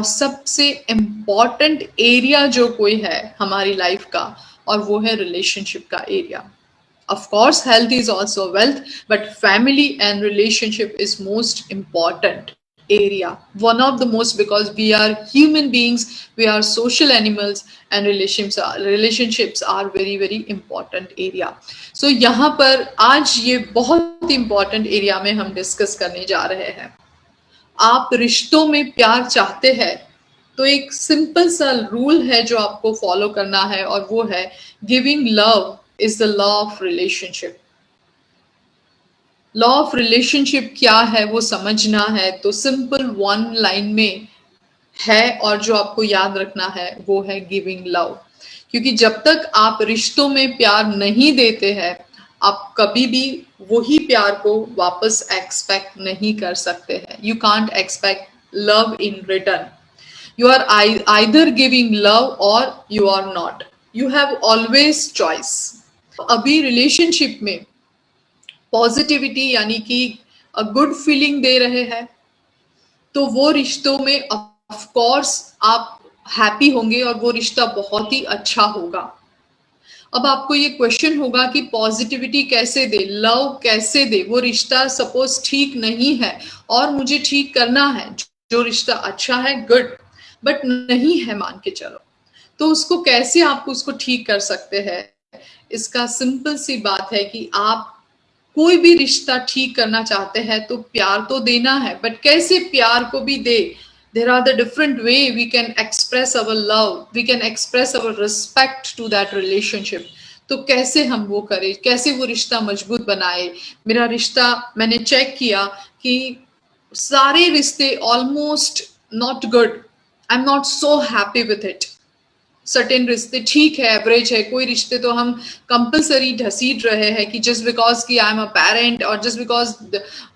सबसे important area जो कोई है हमारी लाइफ का, और वो है रिलेशनशिप का area. Of course, health is also wealth, but family and relationship is most important area. One of the most, because we are human beings, we are social animals, and relationships are very very important area. So यहाँ पर आज ये बहुत important area में हम discuss करने जा रहे हैं. आप रिश्तों में प्यार चाहते हैं तो एक सिंपल सा रूल है जो आपको फॉलो करना है, और वो है giving love is the law of relationship. Law of relationship क्या है वो समझना है तो सिंपल वन लाइन में है, और जो आपको याद रखना है वो है गिविंग लव. क्योंकि जब तक आप रिश्तों में प्यार नहीं देते हैं, आप कभी भी वही प्यार को वापस एक्सपेक्ट नहीं कर सकते हैं. You can't expect love in return. You are either giving love और you are not. You have always choice. अभी रिलेशनशिप में पॉजिटिविटी यानी कि अ गुड फीलिंग दे रहे हैं तो वो रिश्तों में ऑफ कोर्स आप हैप्पी होंगे और वो रिश्ता बहुत ही अच्छा होगा. अब आपको ये क्वेश्चन होगा कि पॉजिटिविटी कैसे दे, लव कैसे दे, वो रिश्ता सपोज ठीक नहीं है और मुझे ठीक करना है. जो रिश्ता अच्छा है गुड, बट नहीं है मान के चलो, तो उसको कैसे आपको उसको ठीक कर सकते हैं. इसका सिंपल सी बात है कि आप कोई भी रिश्ता ठीक करना चाहते हैं तो प्यार तो देना है, बट कैसे प्यार को भी दे. There are the different way we can express our love, we can express our respect to that relationship. तो कैसे हम वो करें, कैसे वो रिश्ता मजबूत बनाए. मेरा रिश्ता मैंने चेक किया कि सारे रिश्ते almost not good. I am not so happy with it. Certain रिश्ते ठीक है, एवरेज है. कोई रिश्ते तो हम कंपलसरी घसीट रहे हैं कि जस्ट बिकॉज कि आई एम अ पेरेंट, और just because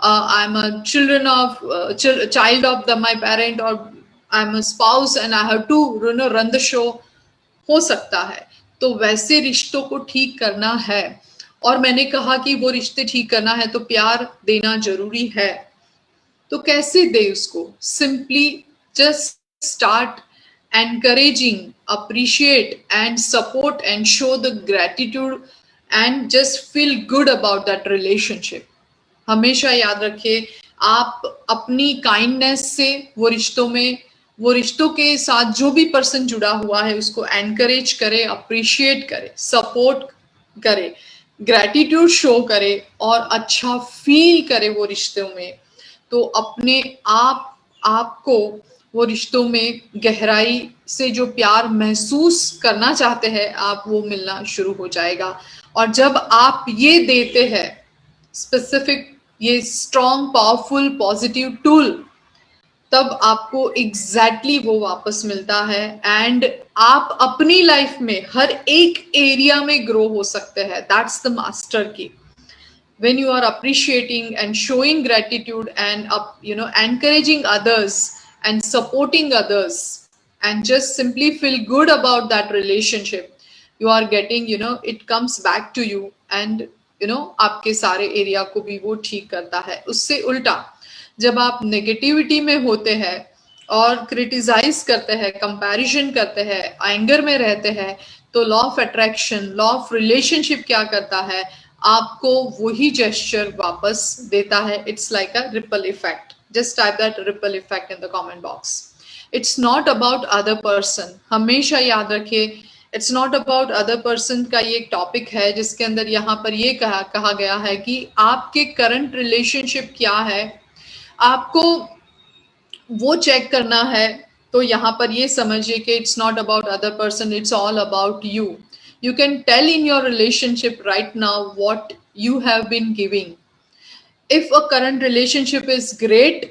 I am a children of child of the my parent, और I am a spouse and I have to run the show. हो सकता है. तो वैसे रिश्तों को ठीक करना है, और मैंने कहा कि वो रिश्ते ठीक करना है तो प्यार देना जरूरी है. तो कैसे दे उसको. Simply just start encouraging, appreciate and support and show the gratitude and just feel good about that relationship. हमेशा याद रखिए, आप अपनी काइंडनेस से वो रिश्तों के साथ जो भी पर्सन जुड़ा हुआ है उसको एनकरेज करे, अप्रिशिएट करे, सपोर्ट करे, ग्रैटिट्यूड शो करे और अच्छा फील करे वो रिश्तों में. तो अपने आपको वो रिश्तों में गहराई से जो प्यार महसूस करना चाहते हैं आप, वो मिलना शुरू हो जाएगा. और जब आप ये देते हैं स्पेसिफिक, ये स्ट्रॉन्ग पावरफुल पॉजिटिव टूल, तब आपको एग्जैक्टली वो वापस मिलता है. एंड आप अपनी लाइफ में हर एक एरिया में ग्रो हो सकते हैं. दैट्स द मास्टर की. When you are appreciating and showing gratitude and encouraging others and supporting others and just simply feel good about that relationship, you are getting, it comes back to you and आपके सारे area को भी वो ठीक करता है. उससे उल्टा जब आप नेगेटिविटी में होते हैं और क्रिटिसाइज करते हैं, कंपैरिजन करते हैं, एंगर में रहते हैं, तो law of attraction, law of relationship क्या करता है, आपको वही जेस्चर वापस देता है. It's like a ripple effect. Just type that ripple effect in the comment box. It's not about other person. हमेशा याद रखिए, it's not about other person का ये एक टॉपिक है जिसके अंदर यहाँ पर ये कहा गया है कि आपके करंट रिलेशनशिप क्या है, आपको वो चेक करना है. तो यहाँ पर ये समझिए कि it's not about other person, it's all about you. You can tell in your relationship right now what you have been giving. If a current relationship is great,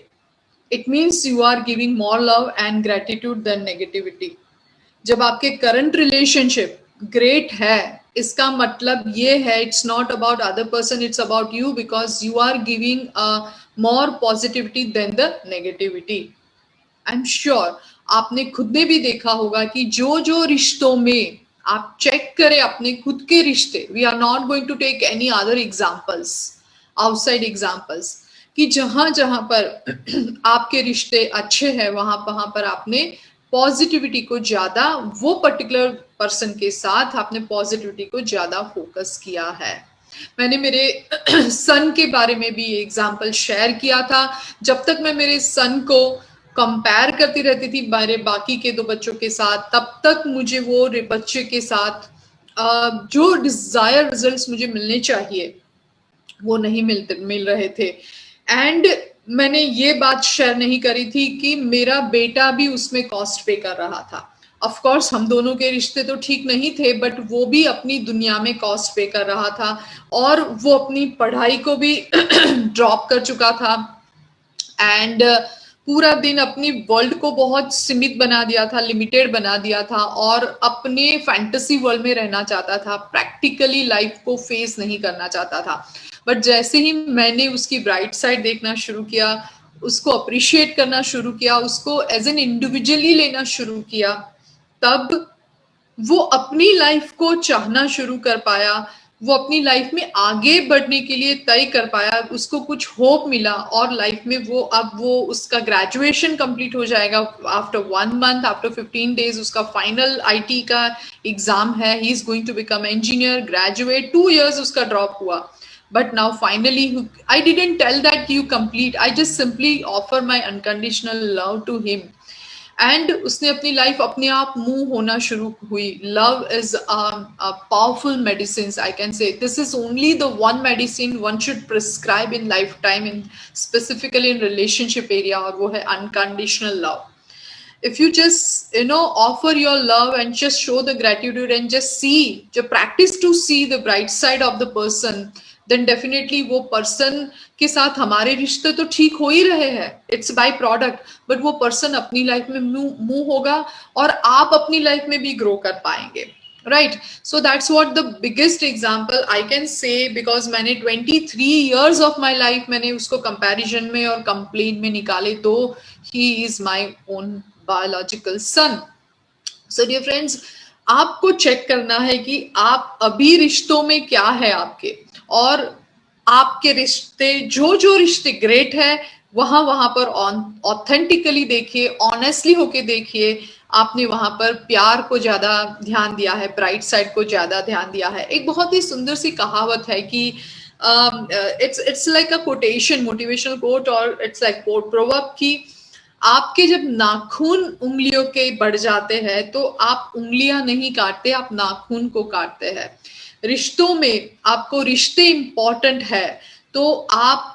it means you are giving more love and gratitude than negativity. जब आपके current relationship great है, इसका मतलब ये है it's not about other person, it's about you, because you are giving more positivity than the negativity. I'm sure आपने खुद ने भी देखा होगा कि जो रिश्तों में आप चेक करें अपने खुद के रिश्ते, we are not going to take any other examples, outside examples. कि जहां जहां पर आपके रिश्ते अच्छे हैं वहां वहां पर आपने पॉजिटिविटी को ज्यादा, वो पर्टिकुलर पर्सन के साथ आपने पॉजिटिविटी को ज्यादा फोकस किया है। मैंने मेरे सन के बारे में भी एग्जाम्पल शेयर किया था। जब तक मैं मेरे सन को कंपेयर करती रहती थी मेरे बाकी के दो बच्चों के साथ, तब तक मुझे वो बच्चे के साथ जो डिजायर रिजल्ट्स मुझे मिलने चाहिए वो नहीं मिल रहे थे। एंड मैंने ये बात शेयर नहीं करी थी कि मेरा बेटा भी उसमें कॉस्ट पे कर रहा था। ऑफ कोर्स हम दोनों के रिश्ते तो ठीक नहीं थे, बट वो भी अपनी दुनिया में कॉस्ट पे कर रहा था और वो अपनी पढ़ाई को भी ड्रॉप कर चुका था। एंड पूरा दिन अपनी वर्ल्ड को बहुत सीमित बना दिया था, लिमिटेड बना दिया था और अपने फैंटेसी वर्ल्ड में रहना चाहता था, प्रैक्टिकली लाइफ को फेस नहीं करना चाहता था। बट जैसे ही मैंने उसकी ब्राइट साइड देखना शुरू किया, उसको अप्रिशिएट करना शुरू किया, उसको एज एन इंडिविजुअली लेना शुरू किया, तब वो अपनी लाइफ को चाहना शुरू कर पाया, वो अपनी लाइफ में आगे बढ़ने के लिए तय कर पाया, उसको कुछ होप मिला और लाइफ में वो अब वो उसका ग्रेजुएशन कंप्लीट हो जाएगा आफ्टर 1 मंथ, आफ्टर 15 डेज उसका फाइनल आईटी का एग्जाम है। He is going to become engineer, graduate, 2 years उसका ड्रॉप हुआ। But now finally, I didn't tell that you complete. I just simply offer my unconditional love to him. And उसने अपनी life अपने आप move होना शुरू हुई। Love is powerful medicine, I can say this is only the one medicine one should prescribe in life time, in specifically in relationship area, और वो है unconditional love. If you just offer your love and just show the gratitude and just practice to see the bright side of the person, then definitely वो person के साथ हमारे रिश्ते तो ठीक हो ही रहे हैं, इट्स बाय प्रोडक्ट, बट वो पर्सन अपनी लाइफ में मूव होगा और आप अपनी लाइफ में भी ग्रो कर पाएंगे, right? So that's what the biggest example I can say, because मैंने 23 years ऑफ माई लाइफ मैंने उसको कंपैरिजन में और कंप्लेन में निकाले, तो he is my own biological son. So dear friends, आपको चेक करना है कि आप अभी रिश्तों में क्या है आपके, और आपके रिश्ते जो रिश्ते ग्रेट है वहां वहां पर ऑथेंटिकली देखिए, ऑनेस्टली होके देखिए, आपने वहां पर प्यार को ज्यादा ध्यान दिया है, ब्राइट साइड को ज्यादा ध्यान दिया है। एक बहुत ही सुंदर सी कहावत है कि it's like a quotation, motivational quote, और इट्स लाइक कोट प्रोवर्ब की आपके जब नाखून उंगलियों के बढ़ जाते हैं तो आप उंगलियां नहीं काटते, आप नाखून को काटते हैं। रिश्तों में आपको रिश्ते इंपॉर्टेंट है तो आप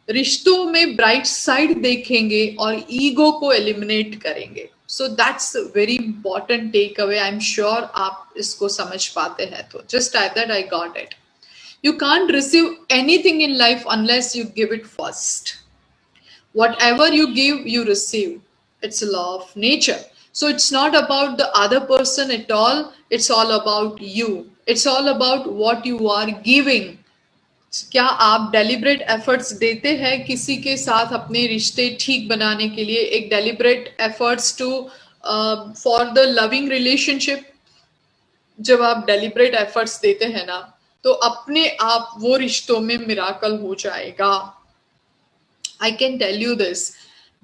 रिश्तों में ब्राइट साइड देखेंगे और ईगो को एलिमिनेट करेंगे। So that's very important take away. I am sure आप इसको समझ पाते हैं। तो just I that I got it. You can't receive anything in life unless you give it first. Whatever you give, you receive. It's a law of nature. So it's not about the other person at all. It's all about you. It's all about what you are giving. क्या आप deliberate efforts देते हैं किसी के साथ अपने रिश्ते ठीक बनाने के लिए, एक deliberate efforts to for the loving relationship? जब आप डेलिब्रेट एफर्ट्स देते हैं ना, तो अपने आप वो रिश्तों में मिराकल हो जाएगा। I can tell you this,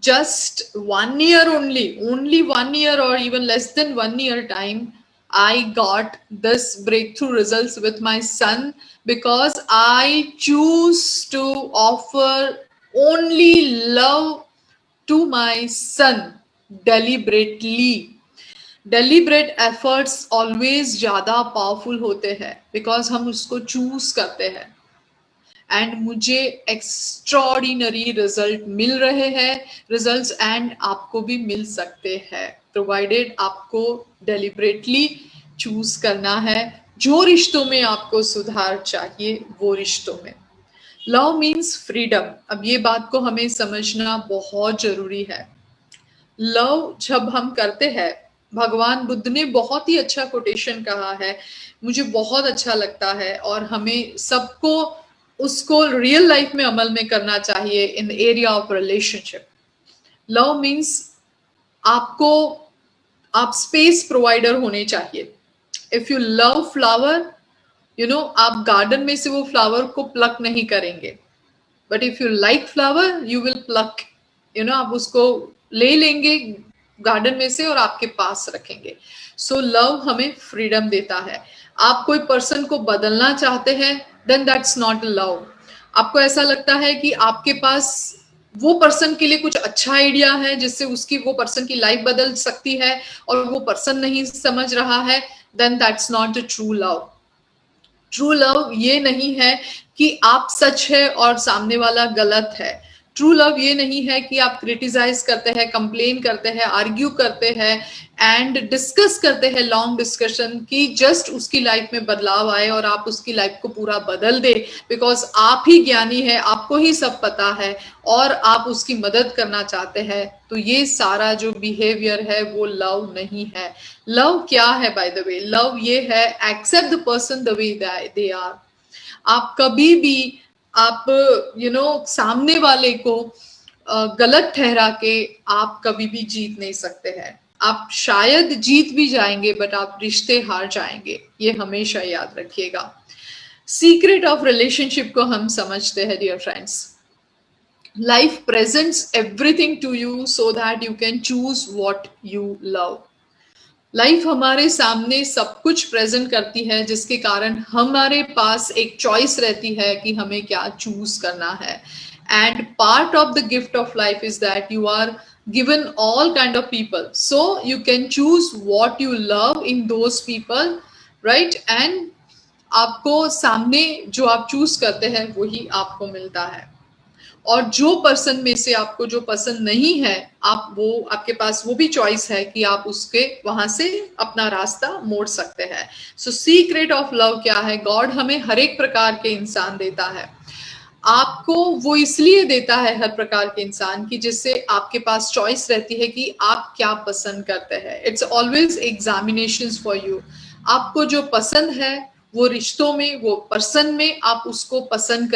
just 1 year only 1 year or even less than 1 year time, I got this breakthrough results with my son because I choose to offer only love to my son deliberately. Deliberate efforts always ज्यादा powerful होते हैं because हम उसको choose करते हैं। And मुझे extraordinary result मिल रहे हैं, रिजल्ट्स, एंड आपको भी मिल सकते हैं, प्रोवाइडेड आपको डेलिब्रेटली चूज करना है जो रिश्तों में आपको सुधार चाहिए वो रिश्तों में। Love means freedom. अब ये बात को हमें समझना बहुत जरूरी है। लव जब हम करते हैं, भगवान बुद्ध ने बहुत ही अच्छा कोटेशन कहा है, मुझे बहुत अच्छा लगता है, और हमें सबको उसको रियल लाइफ में अमल में करना चाहिए in the area of relationship. Love means आपको आप स्पेस प्रोवाइडर होने चाहिए। इफ यू लव फ्लावर, आप गार्डन में से वो फ्लावर को प्लक नहीं करेंगे, but if you like flower you will pluck, आप उसको ले लेंगे गार्डन में से और आपके पास रखेंगे। सो लव हमें फ्रीडम देता है। आप कोई पर्सन को बदलना चाहते हैं, देन दैट्स नॉट लव। आपको ऐसा लगता है कि आपके पास वो पर्सन के लिए कुछ अच्छा आइडिया है जिससे उसकी वो पर्सन की लाइफ बदल सकती है और वो पर्सन नहीं समझ रहा है, then that's not the true love. True love ये नहीं है कि आप सच है और सामने वाला गलत है। ट्रू लव ये नहीं है कि आप क्रिटिसाइज करते हैं, कंप्लेन करते हैं, आर्ग्यू करते हैं एंड डिस्कस करते हैं, लॉन्ग डिस्कशन की जस्ट उसकी लाइफ में बदलाव आए और आप उसकी लाइफ को पूरा बदल दे, बिकॉज आप ही ज्ञानी है, आपको ही सब पता है और आप उसकी मदद करना चाहते हैं। तो ये सारा जो बिहेवियर है वो लव नहीं है। लव क्या है बाय द वे? लव ये है accept the person the way they are. आप कभी भी आप सामने वाले को गलत ठहरा के आप कभी भी जीत नहीं सकते हैं। आप शायद जीत भी जाएंगे बट आप रिश्ते हार जाएंगे, ये हमेशा याद रखिएगा। सीक्रेट ऑफ रिलेशनशिप को हम समझते हैं dear friends. Life presents everything to you so that you can choose what you love. Life हमारे सामने सब कुछ प्रेजेंट करती है जिसके कारण हमारे पास एक चॉइस रहती है कि हमें क्या चूज करना है। And part of the gift of life is that you are given all kind of people, so you can choose what you love in those people, right. And आपको सामने जो आप चूज करते हैं वही आपको मिलता है। और जो पर्सन में से आपको जो पसंद नहीं है, आपके पास वो भी चॉइस है कि आप उसके वहां से अपना रास्ता मोड़ सकते हैं। सो सीक्रेट ऑफ लव क्या है? गॉड हमें हर एक प्रकार के इंसान देता है। आपको वो इसलिए देता है हर प्रकार के इंसान की जिससे आपके पास चॉइस रहती है कि आप क्या पसंद करते हैं। It's always examinations for you. आपको जो पसंद है वो रिश्तों में, वो पर्सन में आप उसको पसंद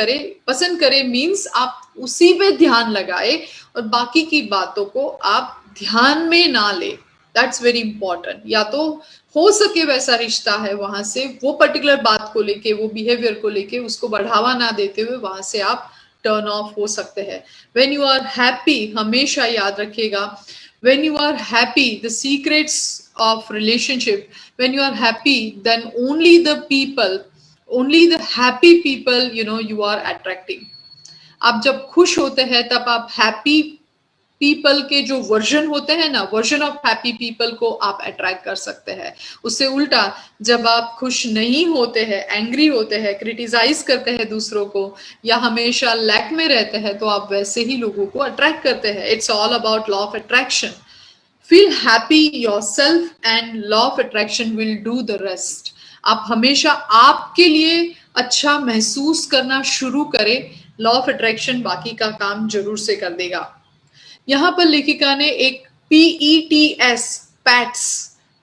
करें मीन्स आप उसी पे ध्यान लगाए और बाकी की बातों को आप ध्यान में ना ले। That's very important. या तो हो सके वैसा रिश्ता है, वहां से वो पर्टिकुलर बात को लेके, वो बिहेवियर को लेके उसको बढ़ावा ना देते हुए वहां से आप टर्न ऑफ हो सकते हैं। व्हेन यू आर हैप्पी, हमेशा याद रखिएगा, when you are happy, the secrets of relationship, when you are happy, then only the happy people you are attracting. आप जब खुश होते हैं तब आप हैप्पी पीपल के जो वर्जन होते हैं ना, वर्जन ऑफ हैप्पी पीपल को आप अट्रैक्ट कर सकते हैं। उससे उल्टा जब आप खुश नहीं होते हैं, एंग्री होते हैं, क्रिटिसाइज करते हैं दूसरों को या हमेशा लैक में रहते हैं, तो आप वैसे ही लोगों को अट्रैक्ट करते हैं। It's all about law of attraction. Feel happy yourself and law of attraction will do the rest. आप हमेशा आपके लिए अच्छा महसूस करना शुरू करें, लॉ ऑफ अट्रैक्शन बाकी का काम जरूर से कर देगा। यहां पर लेखिका ने एक PETS, pets,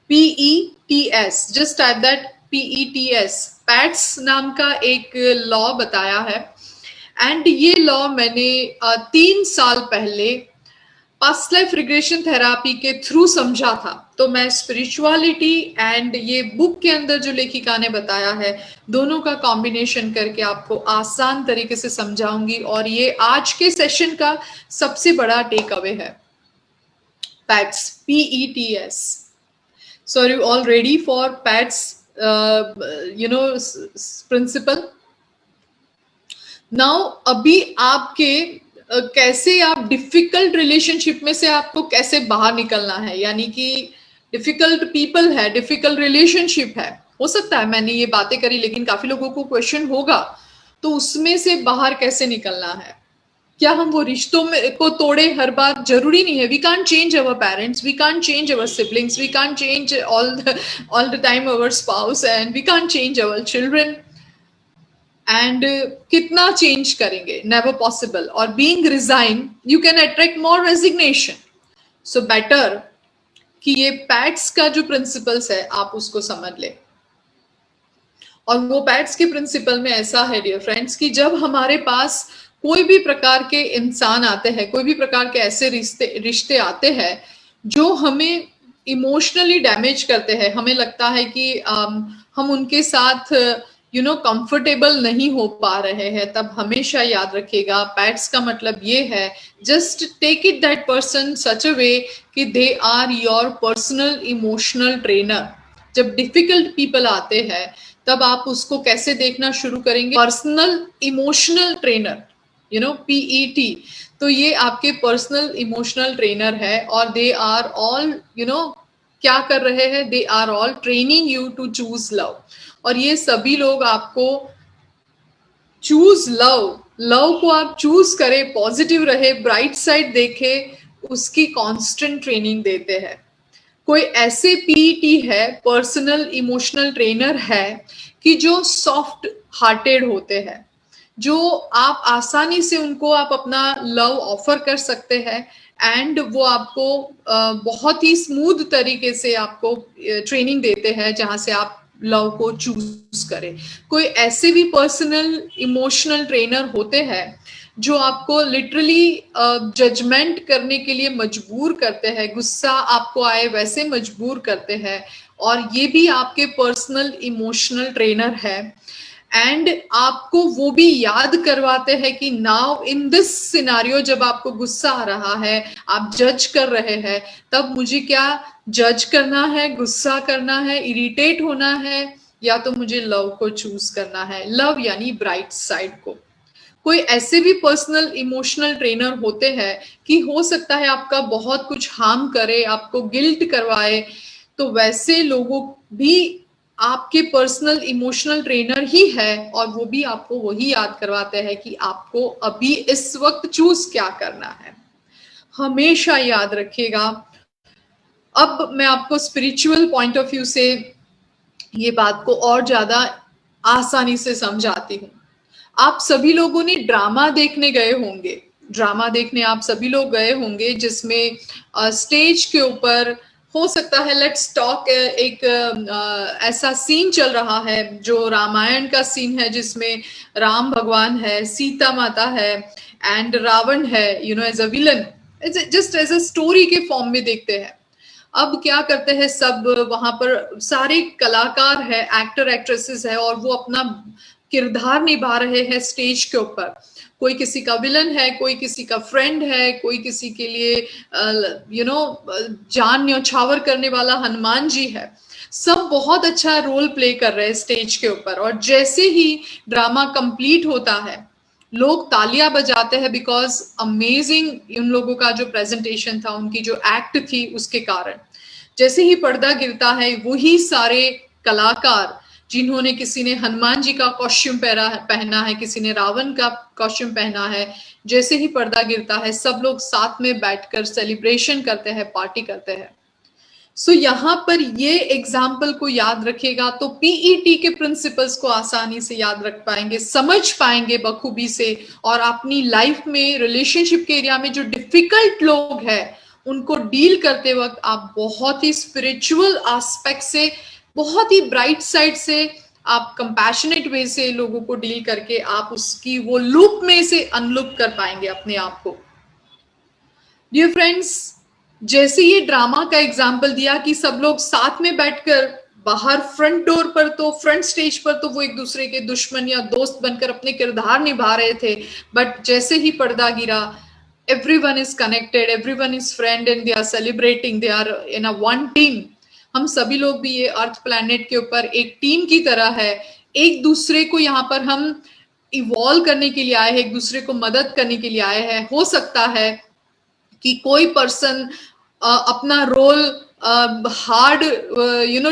PETS, just type that PETS, pets नाम का एक लॉ बताया है। एंड ये लॉ मैंने 3 साल पहले पास्ट लाइफ रिग्रेशन थेरापी के थ्रू समझा था। तो मैं स्पिरिचुअलिटी एंड ये बुक के अंदर जो लेखिका ने बताया है, दोनों का कॉम्बिनेशन करके आपको आसान तरीके से समझाऊंगी और ये आज के सेशन का सबसे बड़ा टेक अवे है। Pets, PETS। So are you all ready for PETS principle? Now अभी आपके कैसे आप डिफिकल्ट रिलेशनशिप में से आपको कैसे बाहर निकलना है, यानी कि डिफिकल्ट पीपल है, डिफिकल्ट रिलेशनशिप है, हो सकता है मैंने ये बातें करी लेकिन काफी लोगों को क्वेश्चन होगा, तो उसमें से बाहर कैसे निकलना है। क्या हम वो रिश्तों में को तोड़े हर बार? जरूरी नहीं है। We can't change our parents, we can't change our siblings, we can't change all the time our spouse and we can't change our children. And कितना चेंज करेंगे? Never possible. और being resign you can attract more resignation. So better कि ये pets का जो principles है आप उसको समझ ले। और वो पैट्स के प्रिंसिपल में ऐसा है डियर फ्रेंड्स कि जब हमारे पास कोई भी प्रकार के इंसान आते हैं, कोई भी प्रकार के ऐसे रिश्ते आते हैं जो हमें इमोशनली डैमेज करते हैं, हमें लगता है कि हम उनके साथ कंफर्टेबल नहीं हो पा रहे हैं, तब हमेशा याद रखिएगा पैट्स का मतलब ये है, just take it that person सच अ वे कि they are your personal emotional trainer. जब डिफिकल्ट पीपल आते हैं तब आप उसको कैसे देखना शुरू करेंगे, पर्सनल इमोशनल ट्रेनर, PET। तो ये आपके पर्सनल इमोशनल ट्रेनर है और दे आर ऑल क्या कर रहे हैं, they are all training you to choose love. और ये सभी लोग आपको चूज लव को आप चूज करें, पॉजिटिव रहे, ब्राइट साइड देखे, उसकी कांस्टेंट ट्रेनिंग देते हैं। कोई ऐसे पीईटी है, पर्सनल इमोशनल ट्रेनर है कि जो सॉफ्ट हार्टेड होते हैं, जो आप आसानी से उनको आप अपना लव ऑफर कर सकते हैं एंड वो आपको बहुत ही स्मूथ तरीके से आपको ट्रेनिंग देते हैं जहां से आप लव को चूज करें। कोई ऐसे भी पर्सनल इमोशनल ट्रेनर होते हैं जो आपको लिटरली जजमेंट करने के लिए मजबूर करते हैं, गुस्सा आपको आए वैसे मजबूर करते हैं, और ये भी आपके पर्सनल इमोशनल ट्रेनर है। एंड आपको वो भी याद करवाते हैं कि नाउ इन दिस सिनारियो, जब आपको गुस्सा आ रहा है, आप जज कर रहे हैं, तब मुझे क्या जज करना है, गुस्सा करना है, इरिटेट होना है, या तो मुझे लव को चूज करना है, लव यानी ब्राइट साइड को। कोई ऐसे भी पर्सनल इमोशनल ट्रेनर होते हैं कि हो सकता है आपका बहुत कुछ हार्म करे, आपको गिल्ट करवाए, तो वैसे लोगों भी आपके पर्सनल इमोशनल ट्रेनर ही है, और वो भी आपको वही याद करवाते हैं कि आपको अभी इस वक्त चूज क्या करना है। हमेशा याद रखिएगा। अब मैं आपको स्पिरिचुअल पॉइंट ऑफ व्यू से ये बात को और ज्यादा आसानी से समझाती हूँ। आप सभी लोगों ने ड्रामा देखने गए होंगे, ड्रामा देखने आप सभी लोग गए होंगे जिसमें स्टेज के ऊपर हो सकता है, लेट्स टॉक, एक ऐसा सीन चल रहा है जो रामायण का सीन है, जिसमें राम भगवान है, सीता माता है एंड रावण है, as a villain, just as a story के फॉर्म में देखते हैं। अब क्या करते हैं, सब वहां पर सारे कलाकार है, एक्टर एक्ट्रेसेस है, और वो अपना किरदार निभा रहे हैं स्टेज के ऊपर। कोई किसी का विलन है, कोई किसी का फ्रेंड है, कोई किसी के लिए जान न्यौछावर करने वाला हनुमान जी है। सब बहुत अच्छा रोल प्ले कर रहे हैं स्टेज के ऊपर, और जैसे ही ड्रामा कंप्लीट होता है लोग तालियां बजाते हैं, बिकॉज अमेजिंग उन लोगों का जो प्रेजेंटेशन था, उनकी जो एक्ट थी, उसके कारण। जैसे ही पर्दा गिरता है, वही सारे कलाकार, जिन्होंने, किसी ने हनुमान जी का कॉस्ट्यूम पहना है, किसी ने रावण का कॉस्ट्यूम पहना है, जैसे ही पर्दा गिरता है सब लोग साथ में बैठकर सेलिब्रेशन करते हैं, पार्टी करते हैं। सो यहाँ पर ये एग्जाम्पल को याद रखेगा तो पीईटी के प्रिंसिपल्स को आसानी से याद रख पाएंगे, समझ पाएंगे बखूबी से, और अपनी लाइफ में रिलेशनशिप के एरिया में जो डिफिकल्ट लोग हैं उनको डील करते वक्त आप बहुत ही स्पिरिचुअल एस्पेक्ट से, बहुत ही ब्राइट साइड से, आप कंपैशनेट वे से लोगों को डील करके आप उसकी वो लूप में से अनलूप कर पाएंगे अपने आप को। डियर फ्रेंड्स, जैसे ये ड्रामा का एग्जाम्पल दिया कि सब लोग साथ में बैठकर बाहर फ्रंट डोर पर, तो फ्रंट स्टेज पर तो वो एक दूसरे के दुश्मन या दोस्त बनकर अपने किरदार निभा रहे थे, बट जैसे ही पर्दा गिरा, everyone is connected, everyone is friend and they are celebrating, they are in a one team। हम सभी लोग भी ये अर्थ प्लैनेट के ऊपर एक टीम की तरह है, एक दूसरे को यहाँ पर हम इवॉल्व करने के लिए आए हैं, एक दूसरे को मदद करने के लिए आए हैं। हो सकता है कि कोई पर्सन अपना रोल हार्ड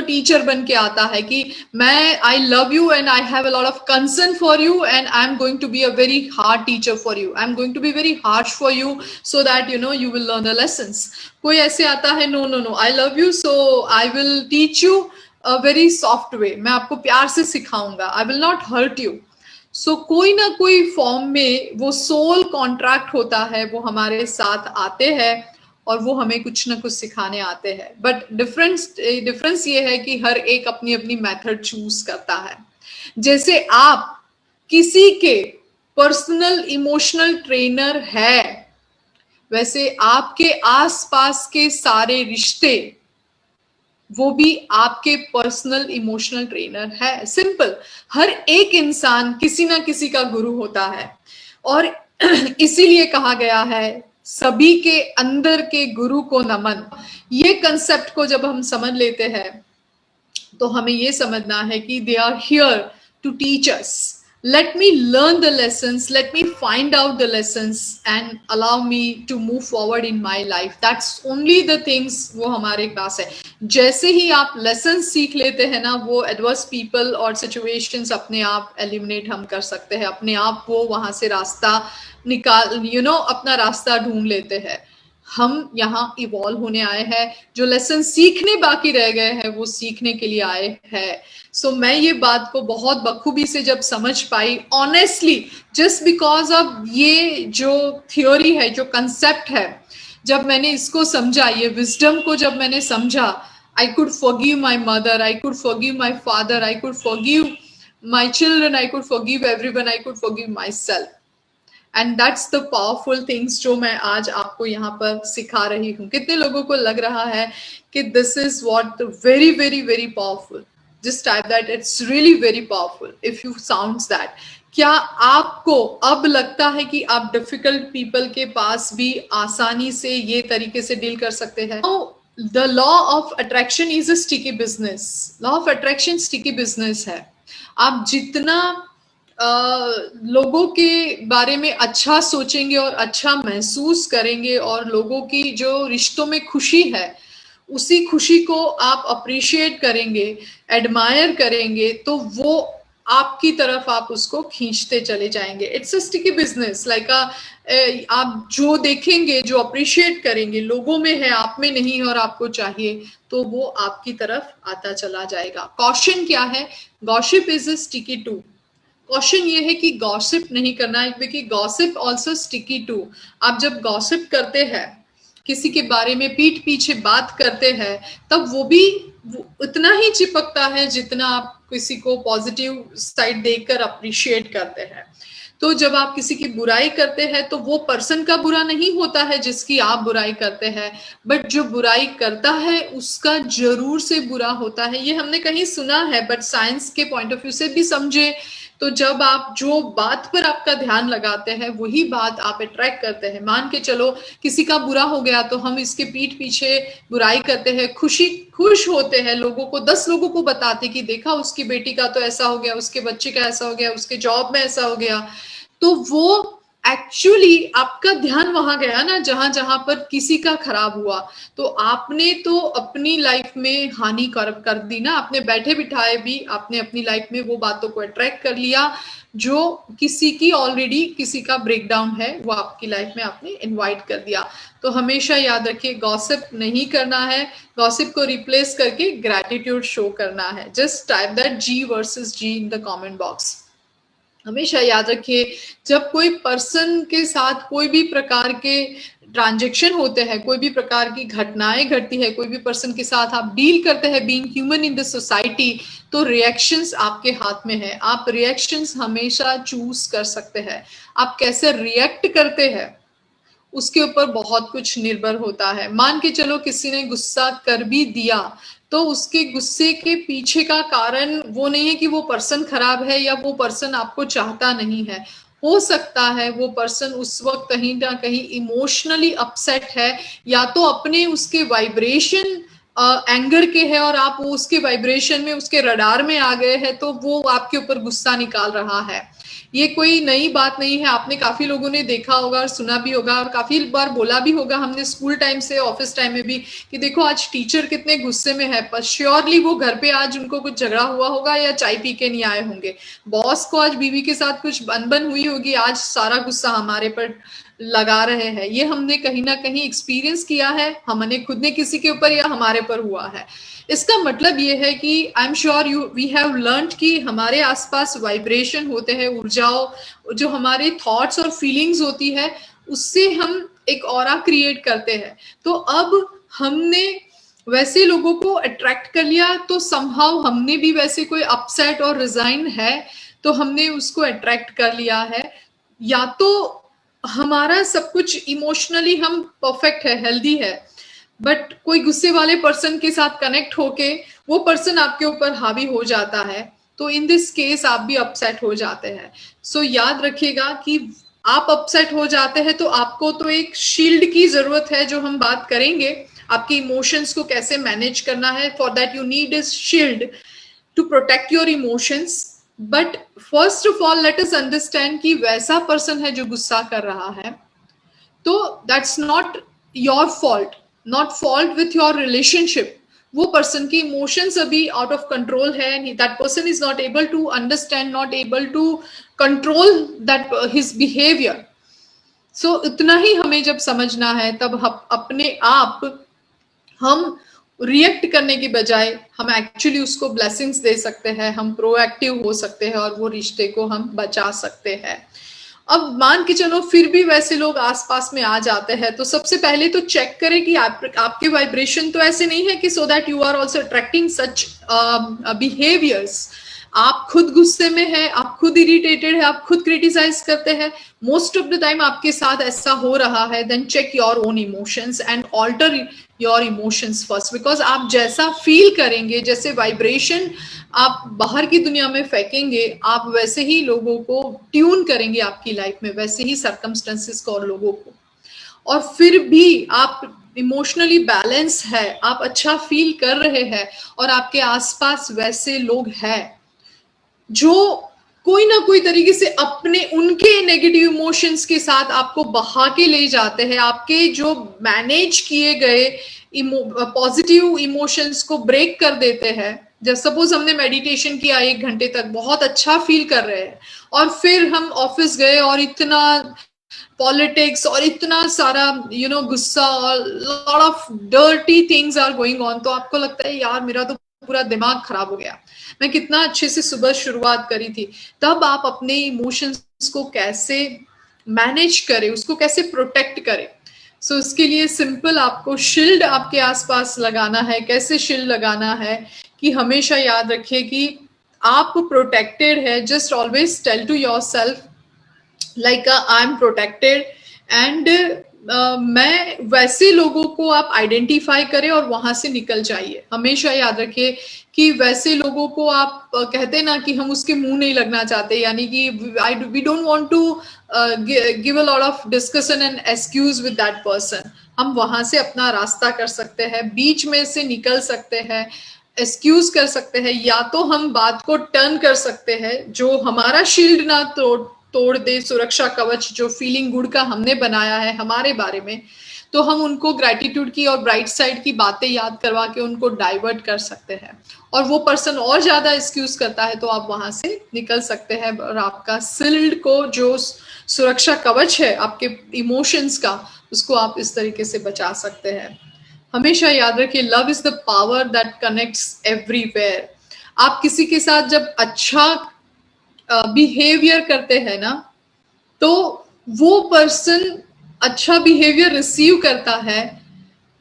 टीचर बन के आता है कि मैं, I love you and I have a lot of concern for you and I am going to be a very hard teacher for you, I am going to be very harsh for you so that you will learn the lessons. कोई ऐसे आता है, no no no, I love you so I will teach you a very soft way, मैं आपको प्यार से सिखाऊंगा, I will not hurt you. सो कोई ना कोई फॉर्म में वो सोल कॉन्ट्रैक्ट होता है, वो हमारे साथ आते हैं और वो हमें कुछ ना कुछ सिखाने आते हैं। बट डिफरेंस ये है कि हर एक अपनी अपनी मेथड चूज करता है। जैसे आप किसी के पर्सनल इमोशनल ट्रेनर है, वैसे आपके आसपास के सारे रिश्ते वो भी आपके पर्सनल इमोशनल ट्रेनर है। सिंपल, हर एक इंसान किसी ना किसी का गुरु होता है, और इसीलिए कहा गया है सभी के अंदर के गुरु को नमन। ये कंसेप्ट को जब हम समझ लेते हैं तो हमें ये समझना है कि they are here to teach us. Let me learn the lessons, let me find out the lessons and allow me to move forward in my life. That's only the things वो हमारे पास है। जैसे ही आप लेसन सीख लेते हैं ना, वो एडवर्स पीपल और सिचुएशंस अपने आप एलिमिनेट हम कर सकते हैं, अपने आप वो वहां से रास्ता निकाल अपना रास्ता ढूंढ लेते हैं। हम यहाँ इवॉल्व होने आए हैं, जो लेसन सीखने बाकी रह गए हैं वो सीखने के लिए आए हैं। सो मैं ये बात को बहुत बखूबी से जब समझ पाई, ऑनेस्टली, जस्ट बिकॉज ऑफ ये जो थ्योरी है, जो कंसेप्ट है, जब मैंने इसको समझा, ये विजडम को जब मैंने समझा, I could forgive my mother, I could forgive my father, I could forgive my children, I could forgive everyone, I could forgive myself. And that's the powerful things जो मैं आज आपको यहाँ पर सिखा रही हूँ। कितने लोगों को लग रहा है कि this is what very very very powerful, just type that, it's really very powerful if you sounds that. क्या आपको अब लगता है कि आप डिफिकल्ट पीपल के पास भी आसानी से ये तरीके से डील कर सकते हैं? The law of attraction is a sticky business. Law of attraction sticky business है। आप जितना लोगों के बारे में अच्छा सोचेंगे और अच्छा महसूस करेंगे, और लोगों की जो रिश्तों में खुशी है उसी खुशी को आप अप्रिशिएट करेंगे, एडमायर करेंगे, तो वो आपकी तरफ आप उसको खींचते चले जाएंगे। It's a sticky business, like आप जो देखेंगे, जो अप्रिशिएट करेंगे, लोगों में है, आप में नहीं है और आपको चाहिए, तो वो आपकी तरफ आता चला जाएगा। कॉशन क्या है? Gossip is a sticky to. Caution ये है कि गॉसिप नहीं करना है, क्योंकि गॉसिप ऑल्सो स्टिकी टू। आप जब गॉसिप करते हैं, किसी के बारे में पीठ पीछे बात करते हैं, तब वो भी उतना ही चिपकता है जितना आप किसी को पॉजिटिव साइड देखकर अप्रिशिएट करते हैं। तो जब आप किसी की बुराई करते हैं तो वो पर्सन का बुरा नहीं होता है जिसकी आप बुराई करते हैं, बट जो बुराई करता है उसका जरूर से बुरा होता है। ये हमने कहीं सुना है, बट साइंस के पॉइंट ऑफ व्यू से भी समझे तो जब आप जो बात पर आपका ध्यान लगाते हैं वही बात आप अट्रैक्ट करते हैं। मान के चलो किसी का बुरा हो गया तो हम इसके पीठ पीछे बुराई करते हैं, खुश होते हैं, लोगों को 10 लोगों को बताते कि देखा उसकी बेटी का तो ऐसा हो गया, उसके बच्चे का ऐसा हो गया, उसके जॉब में ऐसा हो गया। तो वो एक्चुअली आपका ध्यान वहां गया ना जहां जहां पर किसी का खराब हुआ, तो आपने तो अपनी लाइफ में हानि कर दी ना। आपने बैठे बिठाए भी आपने अपनी लाइफ में वो बातों को अट्रैक्ट कर लिया जो किसी की ऑलरेडी किसी का ब्रेकडाउन है, वो आपकी लाइफ में आपने इनवाइट कर दिया। तो हमेशा याद रखिए, गॉसिप नहीं करना है, गॉसिप को रिप्लेस करके ग्रैटिट्यूड शो करना है। Just type that G versus G in the comment box. हमेशा याद रखिए, जब कोई पर्सन के साथ कोई भी प्रकार के ट्रांजेक्शन होते हैं, कोई भी प्रकार की घटनाएं घटती है, कोई भी पर्सन के साथ आप डील करते हैं being human in the society, तो रिएक्शंस आपके हाथ में है। आप रिएक्शंस हमेशा चूज कर सकते हैं। आप कैसे रिएक्ट करते हैं उसके ऊपर बहुत कुछ निर्भर होता है। मान के चलो किसी ने गुस्सा कर भी दिया, तो उसके गुस्से के पीछे का कारण वो नहीं है कि वो पर्सन खराब है या वो पर्सन आपको चाहता नहीं है। हो सकता है वो पर्सन उस वक्त कहीं ना कहीं इमोशनली अपसेट है, या तो अपने उसके वाइब्रेशन एंगर के है और आप उसके वाइब्रेशन में, उसके रडार में आ गए हैं, तो वो आपके ऊपर गुस्सा निकाल रहा है। ये कोई नई बात नहीं है, आपने काफी लोगों ने देखा होगा और सुना भी होगा और काफी बार बोला भी होगा हमने स्कूल टाइम से, ऑफिस टाइम में भी, कि देखो आज टीचर कितने गुस्से में है, पर श्योरली वो घर पे आज उनको कुछ झगड़ा हुआ होगा या चाय पी के नहीं आए होंगे। बॉस को आज बीवी के साथ कुछ अनबन हुई होगी, आज सारा गुस्सा हमारे पर लगा रहे हैं। ये हमने कहीं ना कहीं एक्सपीरियंस किया है, हमने खुद ने किसी के ऊपर या हमारे पर हुआ है। इसका मतलब ये है कि I am sure we have learned कि हमारे आसपास वाइब्रेशन होते हैं, ऊर्जाओं, जो हमारे थॉट्स और फीलिंग्स होती है उससे हम एक ऑरा क्रिएट करते हैं। तो अब हमने वैसे लोगों को अट्रैक्ट कर लिया, तो समहाउ हमने भी वैसे कोई अपसेट और रिजाइन है तो हमने उसको अट्रैक्ट कर लिया है। या तो हमारा सब कुछ इमोशनली हम परफेक्ट है, हेल्दी है, बट कोई गुस्से वाले पर्सन के साथ कनेक्ट होके वो पर्सन आपके ऊपर हावी हो जाता है, तो इन दिस केस आप भी अपसेट हो जाते हैं। सो याद रखिएगा कि आप अपसेट हो जाते हैं तो आपको तो एक शील्ड की जरूरत है, जो हम बात करेंगे आपके इमोशंस को कैसे मैनेज करना है। For that you need is shield to protect your emotions. But first of all let us understand कि वैसा पर्सन है जो गुस्सा कर रहा है, तो that's not your fault, not fault with your relationship. वो पर्सन की इमोशंस अभी आउट ऑफ कंट्रोल है, that person is not able to understand, not able to control that his behaviour. सो इतना ही हमें जब समझना है, तब हम अपने आप हम रिएक्ट करने की बजाय हम एक्चुअली उसको ब्लेसिंग्स दे सकते हैं, हम प्रोएक्टिव हो सकते हैं और वो रिश्ते को हम बचा सकते हैं। अब मान के चलो फिर भी वैसे लोग आसपास में आ जाते हैं, तो सबसे पहले तो चेक करें कि आपके वाइब्रेशन तो ऐसे नहीं है कि so that you are also attracting such behaviours. आप खुद गुस्से में है, आप खुद इरिटेटेड है, आप खुद क्रिटिसाइज करते हैं, मोस्ट ऑफ द टाइम आपके साथ ऐसा हो रहा है, then check your own emotions and alter your emotions first. Because आप जैसा फील करेंगे, जैसे वाइब्रेशन आप बाहर की दुनिया में फेंकेंगे, आप वैसे ही लोगों को ट्यून करेंगे आपकी लाइफ में, वैसे ही सर्कमस्टेंसेस को और लोगों को। और फिर भी आप इमोशनली बैलेंस है, आप अच्छा फील कर रहे हैं और आपके आसपास वैसे लोग हैं जो कोई ना कोई तरीके से अपने उनके नेगेटिव इमोशंस के साथ आपको बहा के ले जाते हैं, आपके जो मैनेज किए गए पॉजिटिव इमोशंस को ब्रेक कर देते हैं। जब सपोज हमने मेडिटेशन किया 1 घंटे तक, बहुत अच्छा फील कर रहे हैं, और फिर हम ऑफिस गए और इतना पॉलिटिक्स और इतना सारा गुस्सा और lot of dirty things are going on, तो आपको लगता है यार मेरा तो पूरा दिमाग खराब हो गया, मैं कितना अच्छे से सुबह शुरुआत करी थी। तब आप अपने इमोशंस को कैसे मैनेज करें, उसको कैसे प्रोटेक्ट करें। सो इसके लिए सिंपल आपको शील्ड आपके आसपास लगाना है। कैसे शील्ड लगाना है कि हमेशा याद रखिए कि आप प्रोटेक्टेड है। Just always tell to yourself like I am protected and मैं वैसे लोगों को आप आइडेंटिफाई करें और वहां से निकल जाइए। हमेशा याद रखिए कि वैसे लोगों को आप कहते ना कि हम उसके मुंह नहीं लगना चाहते, यानी कि we don't want to give a lot of discussion and excuse with that person. हम वहां से अपना रास्ता कर सकते हैं, बीच में से निकल सकते हैं, एक्सक्यूज कर सकते हैं, या तो हम बात को टर्न कर सकते हैं जो हमारा शील्ड ना तोड़ दे, सुरक्षा कवच जो फीलिंग गुड का हमने बनाया है हमारे बारे में, तो हम उनको ग्रेटिट्यूड की और ब्राइट साइड की बातें याद करवा के उनको डाइवर्ट कर सकते हैं। और वो पर्सन और ज्यादा एक्सक्यूज करता है तो आप वहां से निकल सकते हैं और आपका शील्ड को, जो सुरक्षा कवच है आपके इमोशंस का, उसको आप इस तरीके से बचा सकते हैं। हमेशा याद रखिए love is the power that connects everywhere. आप किसी के साथ जब अच्छा बिहेवियर करते हैं ना, तो वो पर्सन अच्छा बिहेवियर रिसीव करता है,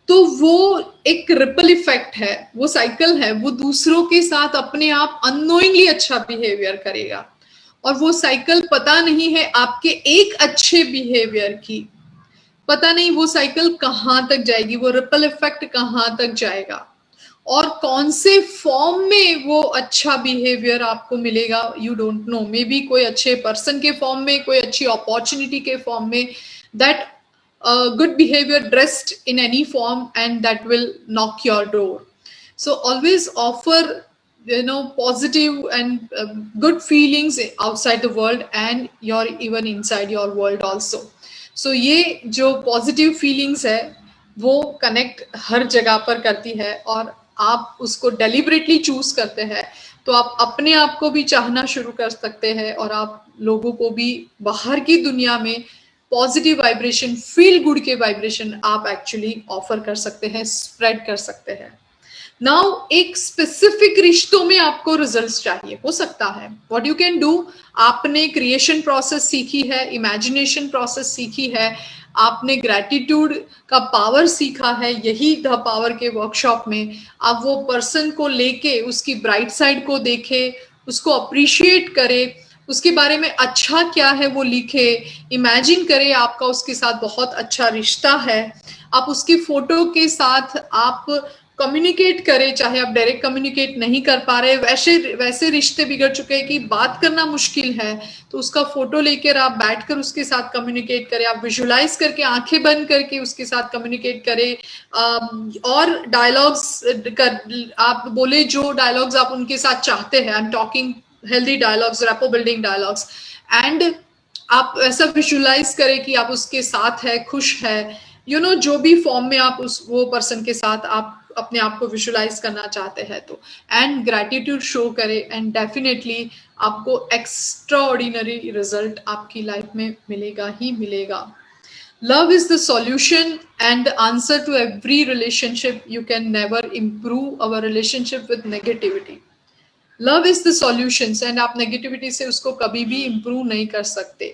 तो वो एक रिपल इफेक्ट है, वो साइकिल है, वो दूसरों के साथ अपने आप अननोइंगली अच्छा बिहेवियर करेगा। और वो साइकिल पता नहीं है आपके एक अच्छे बिहेवियर की, पता नहीं वो साइकिल कहाँ तक जाएगी, वो रिपल इफेक्ट कहाँ तक जाएगा और कौन से फॉर्म में वो अच्छा बिहेवियर आपको मिलेगा, you don't know. May be कोई अच्छे पर्सन के फॉर्म में, कोई अच्छी अपॉर्चुनिटी के फॉर्म में, that good behavior dressed in any form, and that will knock your door. So always offer positive and good feelings outside the world and your even inside your world also. So ये जो positive feelings है वो connect हर जगह पर करती है, और आप उसको डेलिबरेटली चूज करते हैं तो आप अपने आप को भी चाहना शुरू कर सकते हैं और आप लोगों को भी बाहर की दुनिया में पॉजिटिव वाइब्रेशन, फील गुड के वाइब्रेशन आप एक्चुअली ऑफर कर सकते हैं, स्प्रेड कर सकते हैं। नाउ एक स्पेसिफिक रिश्तों में आपको रिजल्ट्स चाहिए, हो सकता है व्हाट यू कैन डू, आपने क्रिएशन प्रोसेस सीखी है, इमेजिनेशन प्रोसेस सीखी है, आपने ग्रेटिट्यूड का पावर सीखा है, यही द पावर के वर्कशॉप में आप वो पर्सन को लेके उसकी ब्राइट साइड को देखे, उसको अप्रिशिएट करे, उसके बारे में अच्छा क्या है वो लिखे, इमेजिन करें आपका उसके साथ बहुत अच्छा रिश्ता है, आप उसकी फोटो के साथ आप कम्युनिकेट करें, चाहे आप डायरेक्ट कम्युनिकेट नहीं कर पा रहे, वैसे वैसे रिश्ते बिगड़ चुके हैं कि बात करना मुश्किल है, तो उसका फोटो लेकर आप बैठकर उसके साथ कम्युनिकेट करें, आप विजुलाइज करके आंखें बंद करके उसके साथ कम्युनिकेट करें, और डायलॉग्स कर, आप बोले जो डायलॉग्स आप उनके साथ चाहते हैं, I am talking healthy dialogues, rapport building dialogues, and आप ऐसा विजुलाइज करें कि आप उसके साथ है, खुश है, जो भी फॉर्म में आप उस वो पर्सन के साथ आप अपने आप को विजुलाइज करना चाहते हैं, तो एंड ग्रैटिट्यूड शो करें, एंड डेफिनेटली आपको एक्स्ट्रा ऑर्डिनरी रिजल्ट आपकी लाइफ में मिलेगा ही मिलेगा. Love is the solution and the answer to every relationship. You can never improve our relationship with negativity. Love is the solutions, and आप negativity से उसको कभी भी improve नहीं कर सकते.